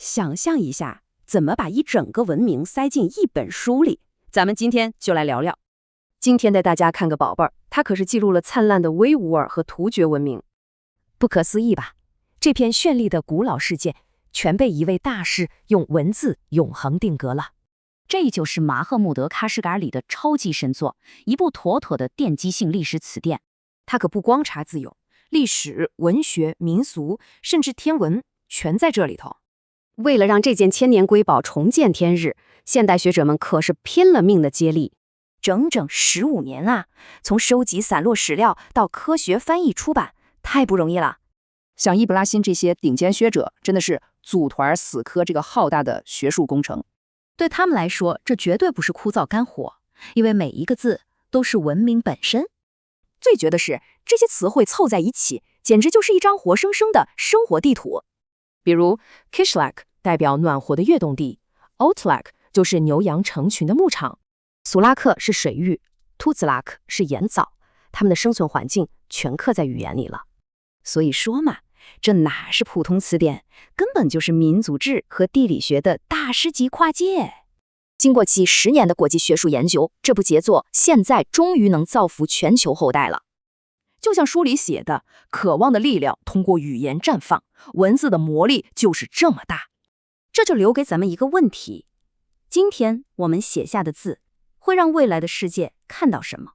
想象一下，怎么把一整个文明塞进一本书里？咱们今天就来聊聊。今天带大家看个宝贝儿，它可是记录了灿烂的维吾尔和突厥文明。不可思议吧？这片绚丽的古老世界，全被一位大师用文字永恒定格了。这就是马赫穆德·喀什噶尔里的超级神作，一部妥妥的奠基性历史词典。它可不光查字有，历史、文学、民俗，甚至天文，全在这里头。为了让这件千年瑰宝重见天日，现代学者们可是拼了命的接力，整整15年啊！从收集散落史料到科学翻译出版，太不容易了。像伊布拉辛这些顶尖学者，真的是组团死磕这个浩大的学术工程。对他们来说，这绝对不是枯燥干活，因为每一个字都是文明本身。最绝的是，这些词汇凑在一起，简直就是一张活生生的生活地图。比如 Kishlak 代表暖和的跃动地， Otlak 就是牛羊成群的牧场，苏拉克是水域， Tuzlak 是盐藻，它们的生存环境全刻在语言里了。所以说嘛，这哪是普通词典，根本就是民族志和地理学的大师级跨界。经过几10年的国际学术研究，这部杰作现在终于能造福全球后代了。就像书里写的，渴望的力量通过语言绽放，文字的魔力就是这么大。这就留给咱们一个问题：今天我们写下的字，会让未来的世界看到什么？